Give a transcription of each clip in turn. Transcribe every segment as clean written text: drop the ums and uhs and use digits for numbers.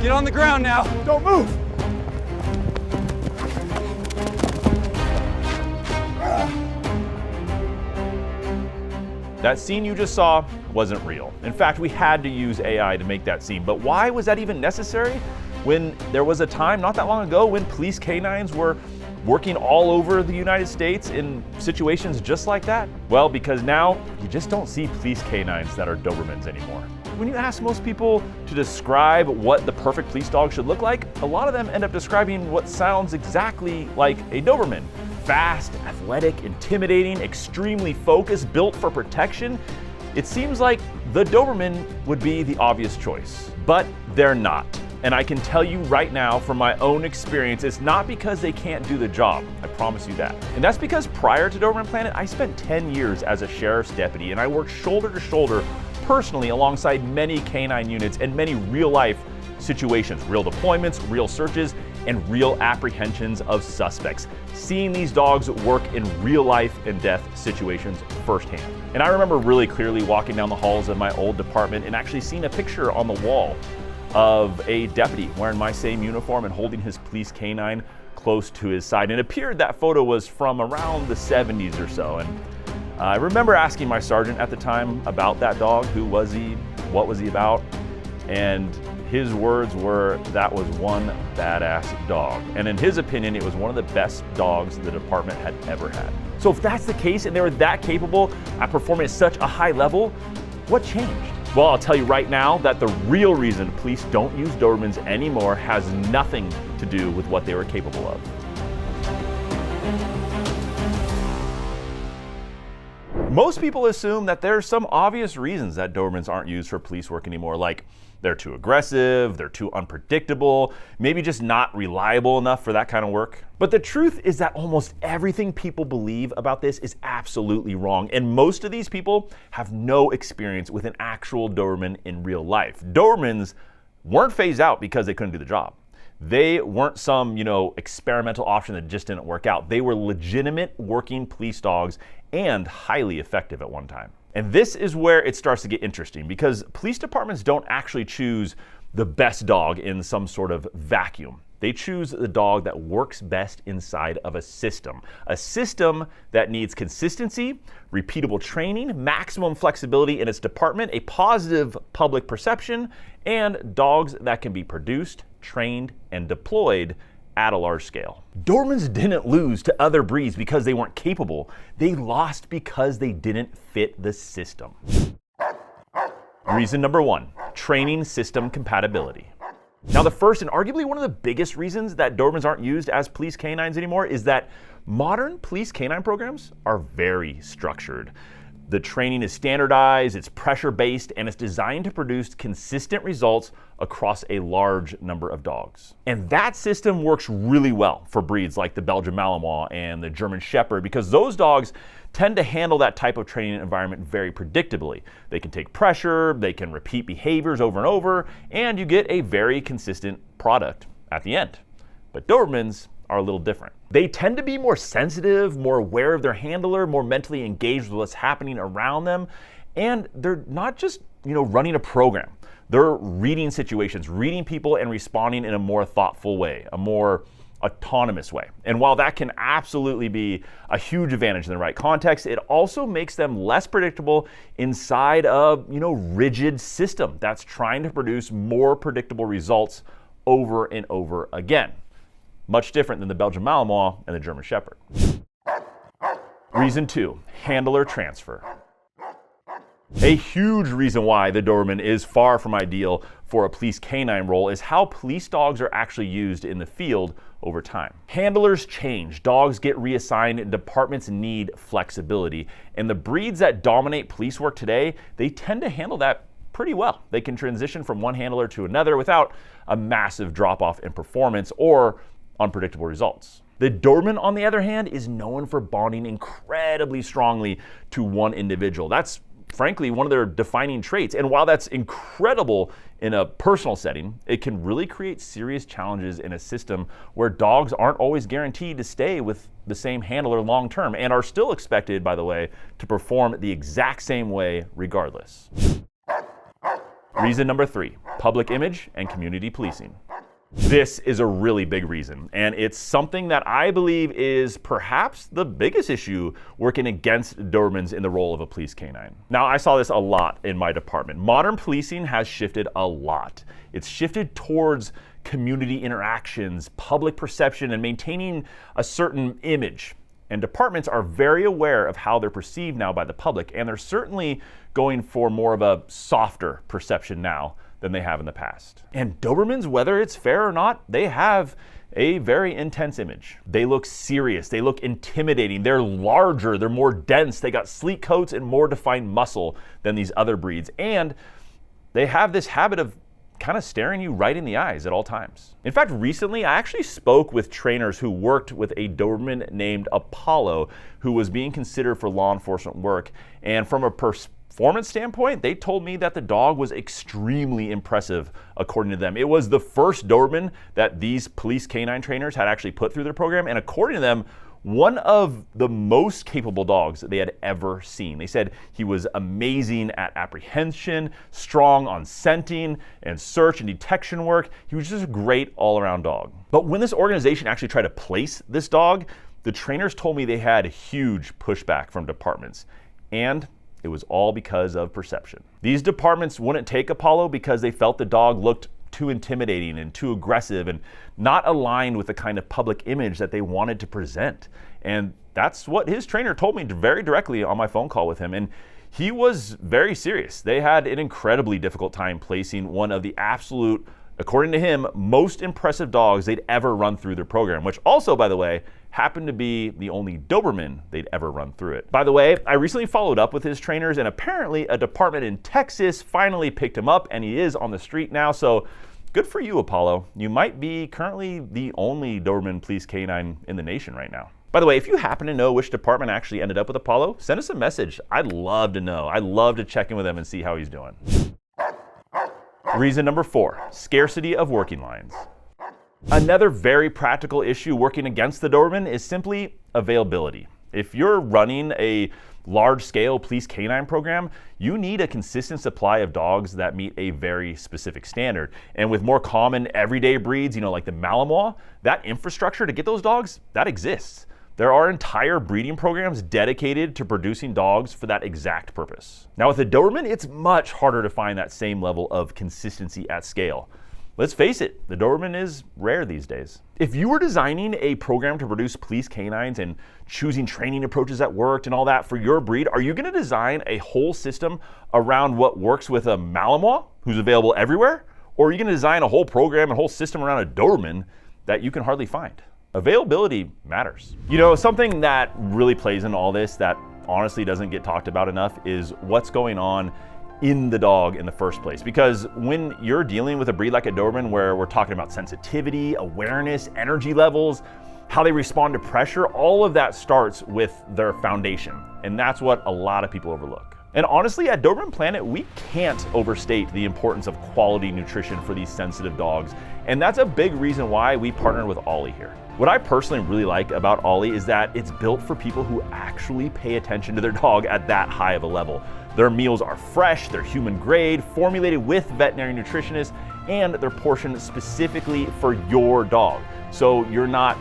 Get on the ground now. Don't move. That scene you just saw wasn't real. In fact, we had to use AI to make that scene. But why was that even necessary when there was a time not that long ago when police canines were working all over the United States in situations just like that? Well, because now you just don't see police canines that are Dobermans anymore. When you ask most people to describe what the perfect police dog should look like, a lot of them end up describing what sounds exactly like a Doberman. Fast, athletic, intimidating, extremely focused, built for protection. It seems like the Doberman would be the obvious choice, but they're not. And I can tell you right now from my own experience, it's not because they can't do the job. I promise you that. And that's because prior to Doberman Planet, I spent 10 years as a sheriff's deputy, and I worked shoulder to shoulder personally alongside many canine units and many real life situations, real deployments, real searches, and real apprehensions of suspects. Seeing these dogs work in real life and death situations firsthand. And I remember really clearly walking down the halls of my old department and actually seeing a picture on the wall of a deputy wearing my same uniform and holding his police canine close to his side. And it appeared that photo was from around the 70s or so. And I remember asking my sergeant at the time about that dog. Who was he? What was he about? And his words were, that was one badass dog. And in his opinion, it was one of the best dogs the department had ever had. So if that's the case and they were that capable at performing at such a high level, what changed? Well, I'll tell you right now that the real reason police don't use Dobermans anymore has nothing to do with what they were capable of. Most people assume that there's some obvious reasons that Dobermans aren't used for police work anymore, like they're too aggressive, they're too unpredictable, maybe just not reliable enough for that kind of work. But the truth is that almost everything people believe about this is absolutely wrong, and most of these people have no experience with an actual Doberman in real life. Dobermans weren't phased out because they couldn't do the job. They weren't some, experimental option that just didn't work out. They were legitimate working police dogs and highly effective at one time. And this is where it starts to get interesting, because police departments don't actually choose the best dog in some sort of vacuum. They choose the dog that works best inside of a system that needs consistency, repeatable training, maximum flexibility in its department, a positive public perception, and dogs that can be produced, trained, and deployed at a large scale. Dobermans didn't lose to other breeds because they weren't capable. They lost because they didn't fit the system. Reason number one, training system compatibility. Now, the first and arguably one of the biggest reasons that Dobermans aren't used as police canines anymore is that modern police canine programs are very structured. The training is standardized, it's pressure-based, and it's designed to produce consistent results across a large number of dogs. And that system works really well for breeds like the Belgian Malinois and the German Shepherd, because those dogs tend to handle that type of training environment very predictably. They can take pressure, they can repeat behaviors over and over, and you get a very consistent product at the end. But Dobermans are a little different. They tend to be more sensitive, more aware of their handler, more mentally engaged with what's happening around them. And they're not just, running a program. They're reading situations, reading people, and responding in a more thoughtful way, a more autonomous way. And while that can absolutely be a huge advantage in the right context, it also makes them less predictable inside a, rigid system that's trying to produce more predictable results over and over again. Much different than the Belgian Malinois and the German Shepherd. Reason two, handler transfer. A huge reason why the Doberman is far from ideal for a police canine role is how police dogs are actually used in the field over time. Handlers change, dogs get reassigned, and departments need flexibility. And the breeds that dominate police work today, they tend to handle that pretty well. They can transition from one handler to another without a massive drop-off in performance or unpredictable results. The Doberman, on the other hand, is known for bonding incredibly strongly to one individual. That's frankly one of their defining traits. And while that's incredible in a personal setting, it can really create serious challenges in a system where dogs aren't always guaranteed to stay with the same handler long term and are still expected, by the way, to perform the exact same way regardless. Reason number three, public image and community policing. This is a really big reason, and it's something that I believe is perhaps the biggest issue working against Dobermans in the role of a police canine. Now, I saw this a lot in my department. Modern policing has shifted a lot. It's shifted towards community interactions, public perception, and maintaining a certain image. And departments are very aware of how they're perceived now by the public, and they're certainly going for more of a softer perception now than they have in the past. And Dobermans, whether it's fair or not, they have a very intense image. They look serious, they look intimidating, they're larger, they're more dense, they got sleek coats and more defined muscle than these other breeds. And they have this habit of kind of staring you right in the eyes at all times. In fact, recently I actually spoke with trainers who worked with a Doberman named Apollo, who was being considered for law enforcement work. And from a performance standpoint, they told me that the dog was extremely impressive, according to them. It was the first Doberman that these police canine trainers had actually put through their program, and according to them, one of the most capable dogs that they had ever seen. They said he was amazing at apprehension, strong on scenting and search and detection work. He was just a great all-around dog. But when this organization actually tried to place this dog, the trainers told me they had huge pushback from departments, and it was all because of perception. These departments wouldn't take Apollo because they felt the dog looked too intimidating and too aggressive and not aligned with the kind of public image that they wanted to present. And that's what his trainer told me very directly on my phone call with him. And he was very serious. They had an incredibly difficult time placing one of the absolute, according to him, most impressive dogs they'd ever run through their program, which also, by the way, happened to be the only Doberman they'd ever run through it. By the way, I recently followed up with his trainers, and apparently a department in Texas finally picked him up, and he is on the street now. So good for you, Apollo. You might be currently the only Doberman police canine in the nation right now. By the way, if you happen to know which department actually ended up with Apollo, send us a message. I'd love to know. I'd love to check in with him and see how he's doing. Reason number 4, scarcity of working lines. Another very practical issue working against the Doberman is simply availability. If you're running a large-scale police canine program, you need a consistent supply of dogs that meet a very specific standard. And with more common everyday breeds, like the Malinois, that infrastructure to get those dogs, that exists. There are entire breeding programs dedicated to producing dogs for that exact purpose. Now with the Doberman, it's much harder to find that same level of consistency at scale. Let's face it, the Doberman is rare these days. If you were designing a program to produce police canines and choosing training approaches that worked and all that for your breed, are you going to design a whole system around what works with a Malinois who's available everywhere? Or are you going to design a whole program and whole system around a Doberman that you can hardly find? Availability matters. Something that really plays in all this that honestly doesn't get talked about enough is what's going on in the dog in the first place. Because when you're dealing with a breed like a Doberman, where we're talking about sensitivity, awareness, energy levels, how they respond to pressure, all of that starts with their foundation. And that's what a lot of people overlook. And honestly, at Doberman Planet, we can't overstate the importance of quality nutrition for these sensitive dogs. And that's a big reason why we partnered with Ollie here. What I personally really like about Ollie is that it's built for people who actually pay attention to their dog at that high of a level. Their meals are fresh, they're human grade, formulated with veterinary nutritionists, and they're portioned specifically for your dog. So you're not,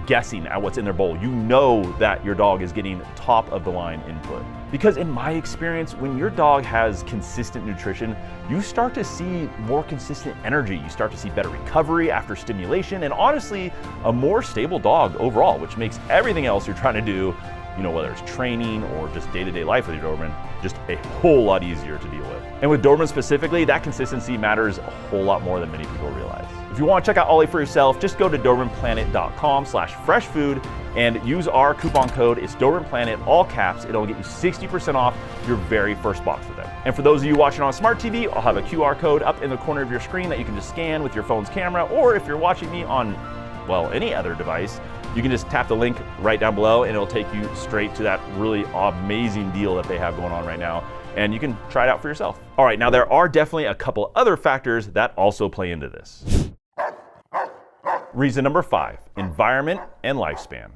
guessing at what's in their bowl. You know that your dog is getting top of the line input. Because in my experience, when your dog has consistent nutrition, you start to see more consistent energy. You start to see better recovery after stimulation, and honestly, a more stable dog overall, which makes everything else you're trying to do, whether it's training or just day-to-day life with your Doberman, just a whole lot easier to deal with. And with Doberman specifically, that consistency matters a whole lot more than many people realize. If you want to check out Ollie for yourself, just go to DobermanPlanet.com/freshfood and use our coupon code. It's Doberman Planet, all caps. It'll get you 60% off your very first box with them. And for those of you watching on Smart TV, I'll have a QR code up in the corner of your screen that you can just scan with your phone's camera, or if you're watching me on, any other device, you can just tap the link right down below and it'll take you straight to that really amazing deal that they have going on right now. And you can try it out for yourself. All right, now there are definitely a couple other factors that also play into this. Reason number 5, environment and lifespan.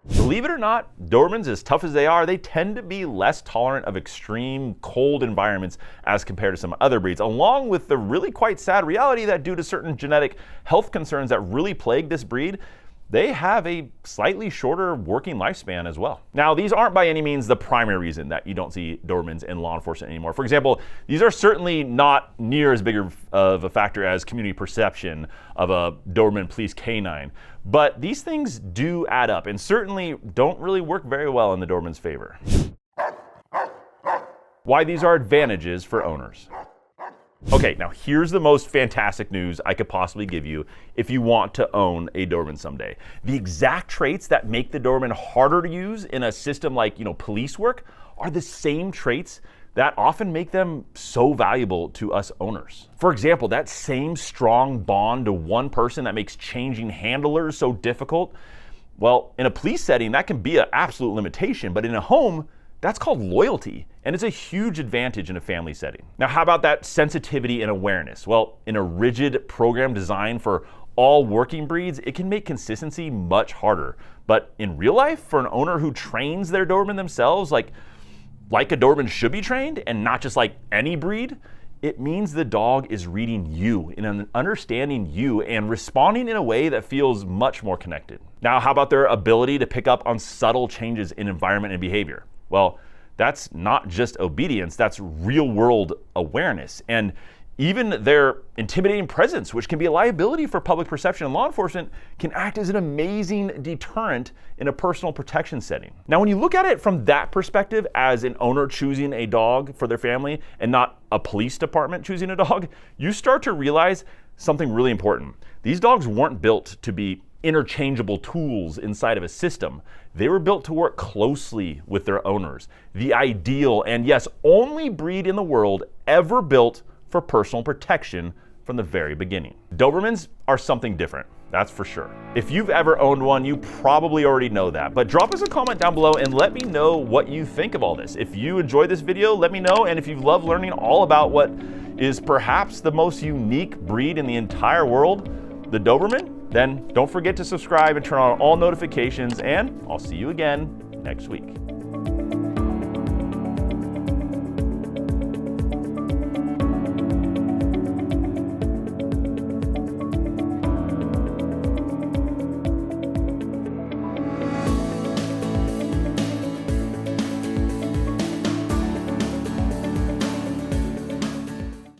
Believe it or not, Dobermans, as tough as they are, they tend to be less tolerant of extreme cold environments as compared to some other breeds, along with the really quite sad reality that due to certain genetic health concerns that really plague this breed, they have a slightly shorter working lifespan as well. Now, these aren't by any means the primary reason that you don't see Dobermans in law enforcement anymore. For example, these are certainly not near as big of a factor as community perception of a Doberman police canine, but these things do add up and certainly don't really work very well in the Doberman's favor. Why these are advantages for owners. Okay, now here's the most fantastic news I could possibly give you if you want to own a Doberman someday. The exact traits that make the Doberman harder to use in a system like, police work are the same traits that often make them so valuable to us owners. For example, that same strong bond to one person that makes changing handlers so difficult, well, in a police setting, that can be an absolute limitation, but in a home, that's called loyalty, and it's a huge advantage in a family setting. Now, how about that sensitivity and awareness? Well, in a rigid program designed for all working breeds, it can make consistency much harder. But in real life, for an owner who trains their Doberman themselves, like a Doberman should be trained, and not just like any breed, it means the dog is reading you and understanding you and responding in a way that feels much more connected. Now, how about their ability to pick up on subtle changes in environment and behavior? Well, that's not just obedience, that's real world awareness. And even their intimidating presence, which can be a liability for public perception and law enforcement, can act as an amazing deterrent in a personal protection setting. Now, when you look at it from that perspective as an owner choosing a dog for their family and not a police department choosing a dog, you start to realize something really important. These dogs weren't built to be interchangeable tools inside of a system. They were built to work closely with their owners. The ideal and yes, only breed in the world ever built for personal protection from the very beginning. Dobermans are something different, that's for sure. If you've ever owned one, you probably already know that, but drop us a comment down below and let me know what you think of all this. If you enjoyed this video, let me know, and if you love learning all about what is perhaps the most unique breed in the entire world, the Doberman, then don't forget to subscribe and turn on all notifications, and I'll see you again next week.